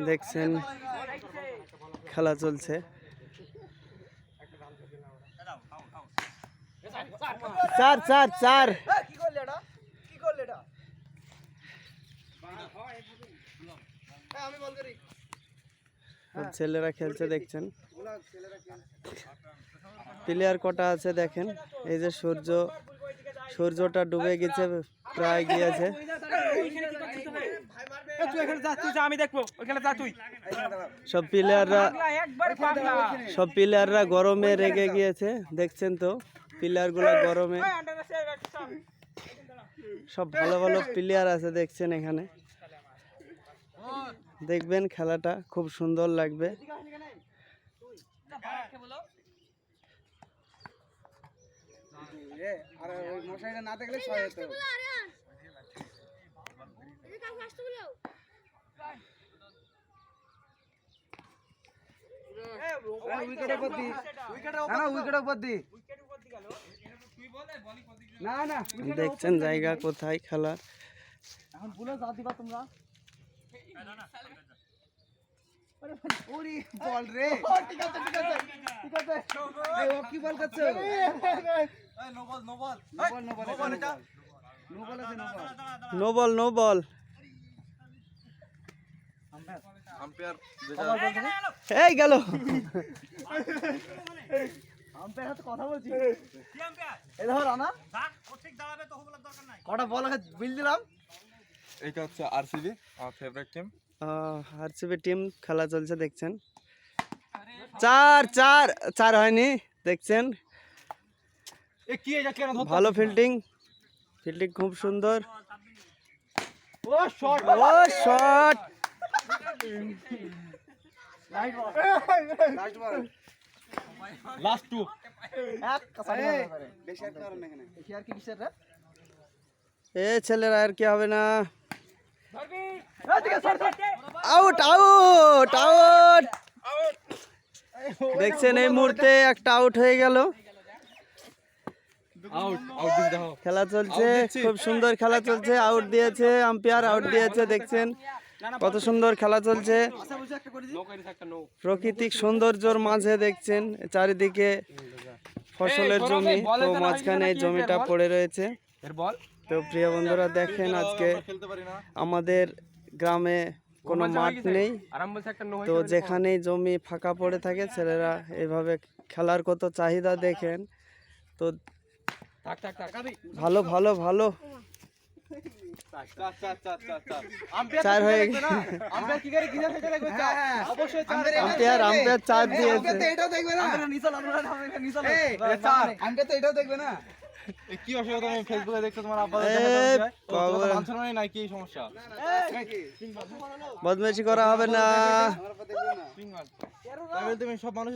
দেখছেন খেলা চলছে। চার চার চার ছেলেরা খেলছে দেখছেন। প্লেয়ার কটা আছে দেখেন। এই যে সূর্যটা ডুবে গেছে, প্রায় গিয়েছে। সব প্লেয়াররা গরমে রেগে গিয়েছে, দেখছেন তো প্লেয়ার গুলো গরমে। সব ভালো ভালো প্লেয়ার আছে দেখছেন এখানে। দেখবেন খেলাটা খুব সুন্দর লাগবে। দেখছেন জায়গা কোথায় খেলার। No ball no ball. এই গেল। কথা বলছি কটা বল বিল দিলাম। এটা হচ্ছে আরসিবি, আমার ফেভারিট টিম। আরসিবি টিম খেলা চলছে দেখছেন। চার চার চার হয়নি দেখছেন। ভালো ফিল্ডিং খুব সুন্দর। ও শট। লাস্ট টু এ ছেলেরা আর কি হবে না। Out out out. দেখছেন এই মুহূর্তে একটা আউট হয়ে গেল। খেলা চলছে, খুব সুন্দর খেলা চলছে। আউট দিয়েছে আম্পায়ার, আউট দিয়েছে। দেখছেন কত সুন্দর খেলা চলছে। প্রাকৃতিক সৌন্দর্যের মাঝে দেখছেন চারিদিকে ফসলের জমি, তো মাঝখানে জমিটা পড়ে রয়েছে। তো প্রিয় বন্ধুরা দেখেন, আজকে আমাদের গ্রামে কোনো মাঠ নেই, তো যেখানেই জমি ফাঁকা পড়ে থাকে ছেলেরা এভাবে খেলার কত চাহিদা দেখেন। তো ভালো ভালো ভালো চার হয়ে গেছে। আম্পায়ার চার দিয়েছে। কি অসুবিধা? তুমি ফেসবুকে দেখছো, তোমার আব্বা নাই, কি সমস্যা? বদমাইশি করা হবে না। তুমি সব মানুষ